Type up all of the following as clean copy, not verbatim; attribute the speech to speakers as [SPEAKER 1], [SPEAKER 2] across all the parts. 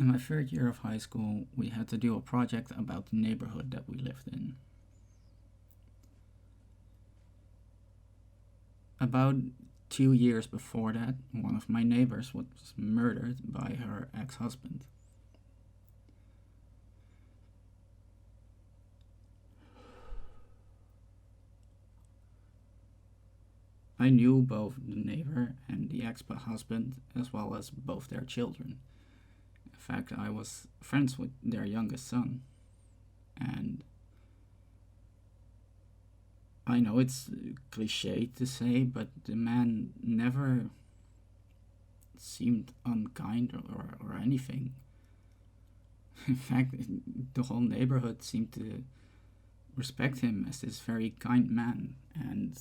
[SPEAKER 1] In my third year of high school, we had to do a project about the neighborhood that we lived in. About 2 years before that, one of my neighbors was murdered by her ex-husband. I knew both the neighbor and the ex-husband, as well as both their children. In fact, I was friends with their youngest son, and I know it's cliche to say, but the man never seemed unkind or anything. In fact, the whole neighborhood seemed to respect him as this very kind man. And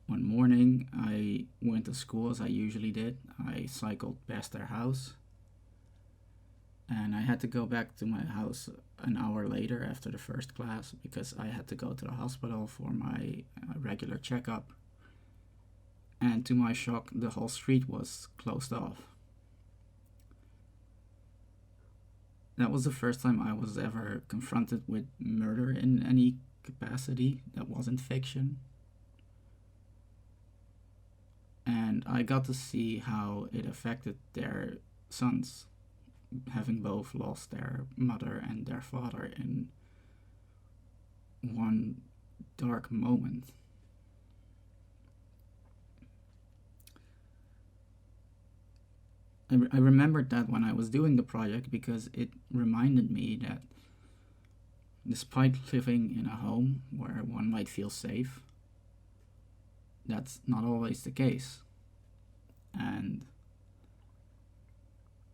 [SPEAKER 1] one morning, I went to school as I usually did. I cycled past their house, and I had to go back to my house an hour later after the first class because I had to go to the hospital for my regular checkup. And to my shock, the whole street was closed off. That was the first time I was ever confronted with murder in any capacity that wasn't fiction. And I got to see how it affected their sons, having both lost their mother and their father in one dark moment. I remembered that when I was doing the project because it reminded me that despite living in a home where one might feel safe, that's not always the case. And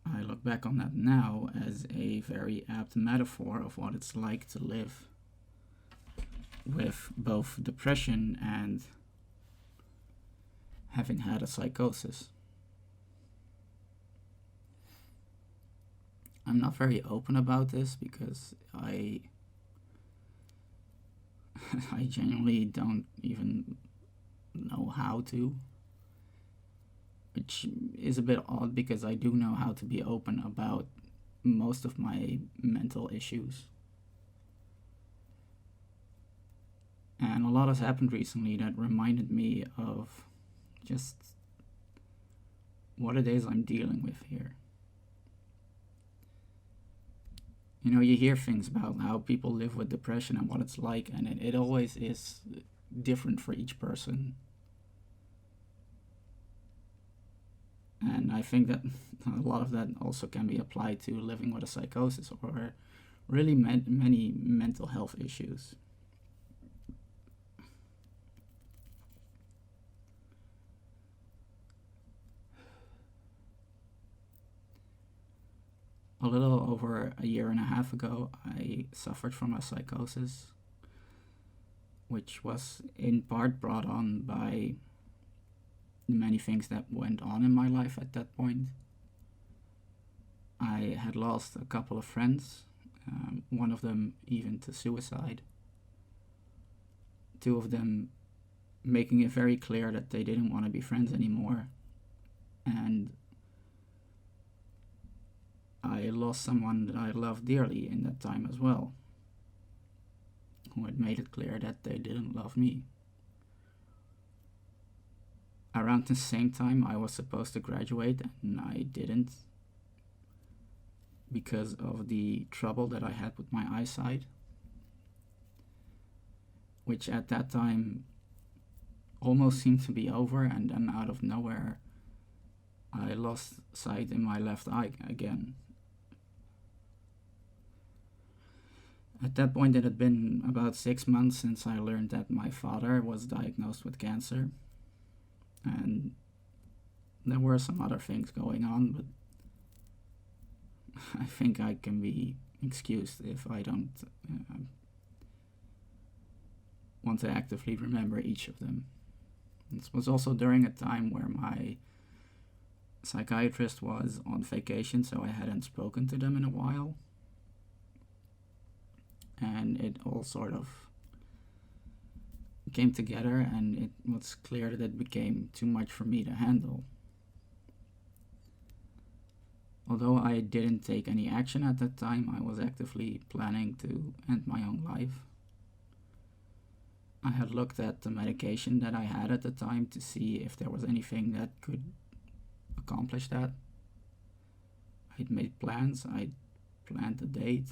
[SPEAKER 1] I look back on that now as a very apt metaphor of what it's like to live with both depression and having had a psychosis. I'm not very open about this because I genuinely don't even know how to, which is a bit odd because I do know how to be open about most of my mental issues. And a lot has happened recently that reminded me of just what it is I'm dealing with here. You know, you hear things about how people live with depression and what it's like, and it always is different for each person. And I think that a lot of that also can be applied to living with a psychosis or really many mental health issues. A little over a year and a half ago, I suffered from a psychosis, which was in part brought on by many things that went on in my life at that point. I had lost a couple of friends, one of them even to suicide. Two of them making it very clear that they didn't want to be friends anymore. And I lost someone that I loved dearly in that time as well, who had made it clear that they didn't love me. Around the same time, I was supposed to graduate, and I didn't because of the trouble that I had with my eyesight, which at that time almost seemed to be over, and then out of nowhere, I lost sight in my left eye again. At that point, it had been about 6 months since I learned that my father was diagnosed with cancer. And there were some other things going on, but I think I can be excused if I don't want to actively remember each of them. This was also during a time where my psychiatrist was on vacation, so I hadn't spoken to them in a while. And it all sort of came together, and it was clear that it became too much for me to handle. Although I didn't take any action at that time, I was actively planning to end my own life. I had looked at the medication that I had at the time to see if there was anything that could accomplish that. I'd made plans, I'd planned the date,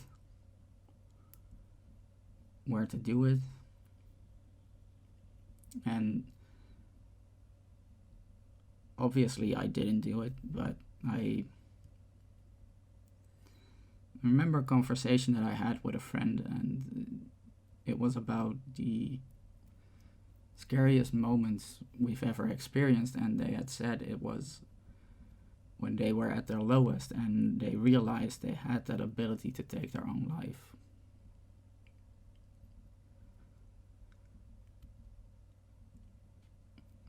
[SPEAKER 1] where to do it, and obviously I didn't do it, but I remember a conversation that I had with a friend, and it was about the scariest moments we've ever experienced, and they had said it was when they were at their lowest and they realized they had that ability to take their own life.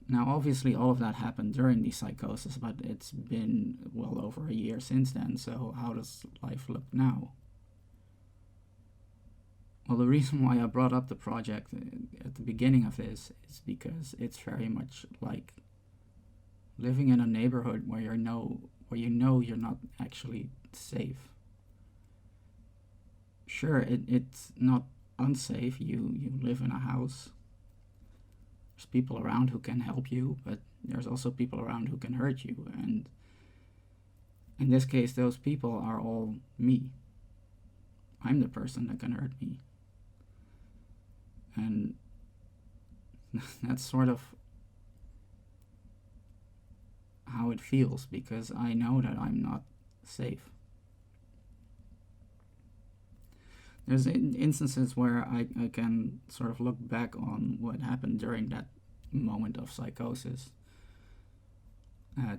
[SPEAKER 1] Now, obviously, all of that happened during the psychosis, but it's been well over a year since then, so how does life look now? Well, the reason why I brought up the project at the beginning of this is because it's very much like living in a neighborhood where you know you're not actually safe. Sure, it's not unsafe. You live in a house. There's people around who can help you, but there's also people around who can hurt you. And in this case, those people are all me. I'm the person that can hurt me. And that's sort of how it feels, because I know that I'm not safe. There's instances where I can sort of look back on what happened during that moment of psychosis.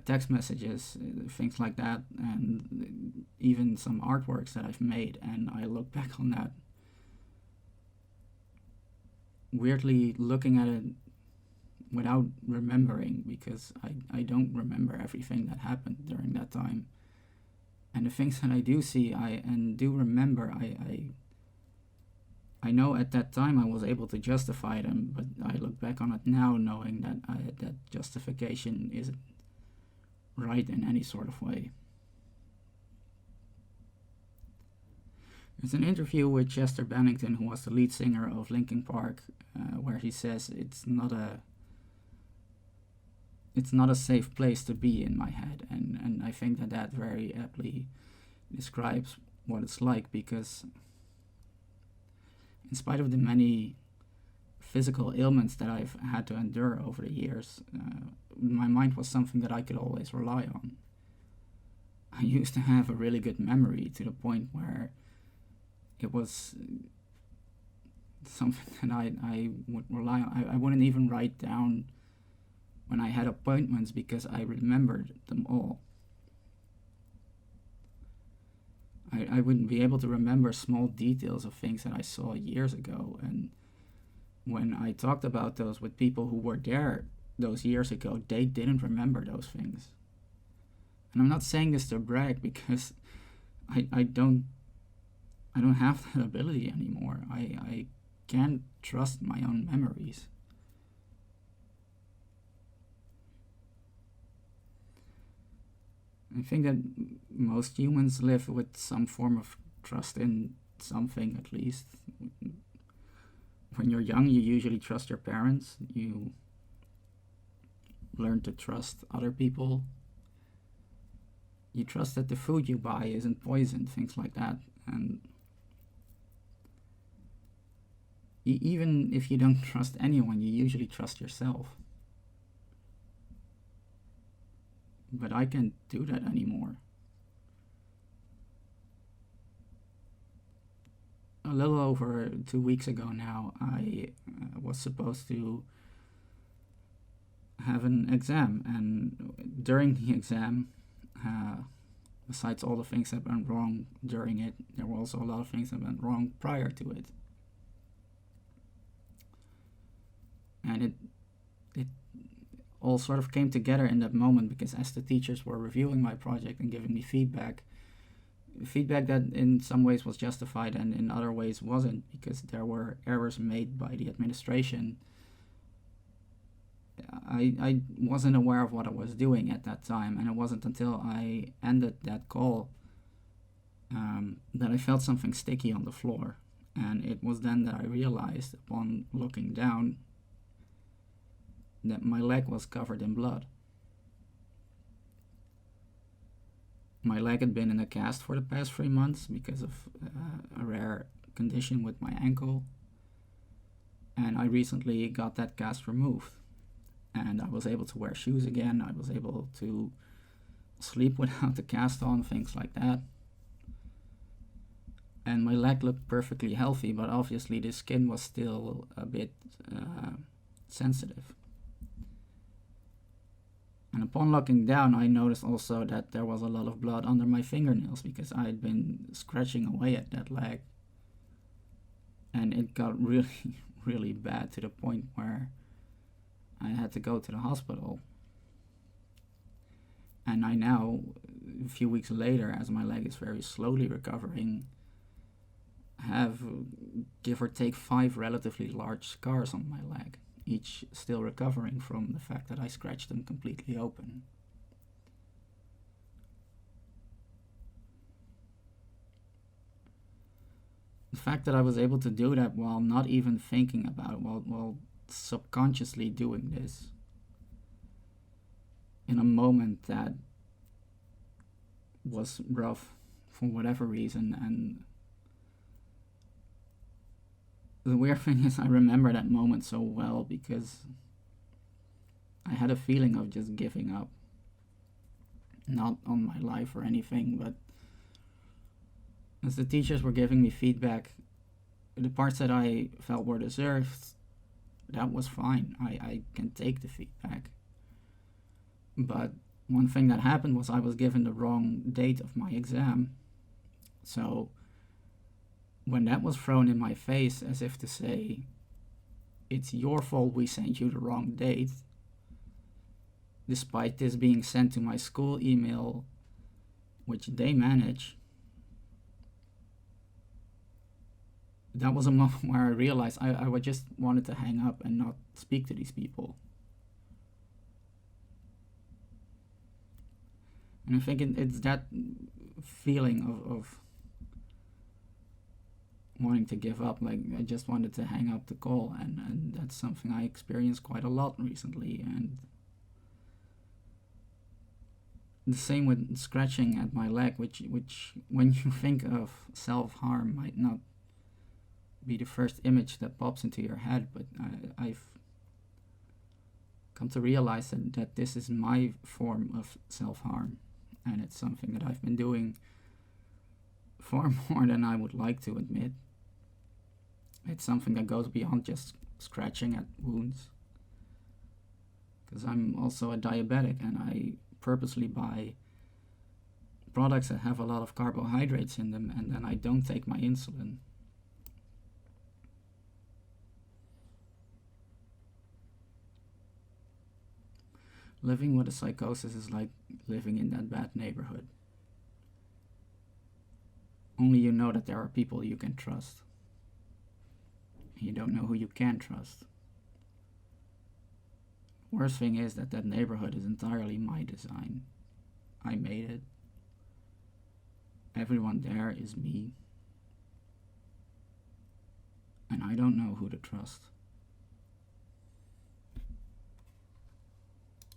[SPEAKER 1] Text messages, things like that, and even some artworks that I've made, and I look back on that weirdly looking at it without remembering, because I don't remember everything that happened during that time. And the things that I do see and do remember, I know at that time I was able to justify them, but I look back on it now knowing that that justification isn't right in any sort of way. There's an interview with Chester Bennington, who was the lead singer of Linkin Park, where he says it's not a safe place to be in my head, and I think that very aptly describes what it's like, because in spite of the many physical ailments that I've had to endure over the years, my mind was something that I could always rely on. I used to have a really good memory, to the point where it was something that I would rely on. I wouldn't even write down when I had appointments, because I remembered them all. I wouldn't be able to remember small details of things that I saw years ago, and when I talked about those with people who were there those years ago, they didn't remember those things. And I'm not saying this to brag, because I don't have that ability anymore. I can't trust my own memories. I think that most humans live with some form of trust in something, at least. When you're young, you usually trust your parents. You learn to trust other people. You trust that the food you buy isn't poisoned, things like that. And even if you don't trust anyone, you usually trust yourself. But I can't do that anymore. A little over 2 weeks ago now, I was supposed to have an exam, and during the exam, besides all the things that went wrong during it, there were also a lot of things that went wrong prior to it. And it all sort of came together in that moment, because as the teachers were reviewing my project and giving me feedback that in some ways was justified and in other ways wasn't, because there were errors made by the administration, I wasn't aware of what I was doing at that time, and it wasn't until I ended that call that I felt something sticky on the floor. And it was then that I realized, upon looking down, that my leg was covered in blood. My leg had been in a cast for the past 3 months because of a rare condition with my ankle, and I recently got that cast removed, and I was able to wear shoes again. I was able to sleep without the cast on, things like that. And my leg looked perfectly healthy, but obviously the skin was still a bit sensitive. And upon looking down, I noticed also that there was a lot of blood under my fingernails because I had been scratching away at that leg. And it got really, really bad, to the point where I had to go to the hospital. And I now, a few weeks later, as my leg is very slowly recovering, have, give or take, 5 relatively large scars on my leg, each still recovering from the fact that I scratched them completely open. The fact that I was able to do that while not even thinking about it, while subconsciously doing this, in a moment that was rough for whatever reason. And the weird thing is, I remember that moment so well because I had a feeling of just giving up. Not on my life or anything, but as the teachers were giving me feedback, the parts that I felt were deserved, that was fine. I can take the feedback. But one thing that happened was I was given the wrong date of my exam. So when that was thrown in my face, as if to say, it's your fault we sent you the wrong date, despite this being sent to my school email, which they manage, that was a moment where I realized I would just wanted to hang up and not speak to these people. And I think it's that feeling of wanting to give up. Like, I just wanted to hang up the call, and that's something I experienced quite a lot recently. And the same with scratching at my leg, which when you think of self-harm might not be the first image that pops into your head, but I've come to realize that this is my form of self-harm, and it's something that I've been doing far more than I would like to admit. It's something that goes beyond just scratching at wounds, because I'm also a diabetic, and I purposely buy products that have a lot of carbohydrates in them, and then I don't take my insulin. Living with a psychosis is like living in that bad neighborhood. Only you know that there are people you can trust. You don't know who you can trust. Worst thing is that neighborhood is entirely my design. I made it. Everyone there is me. And I don't know who to trust.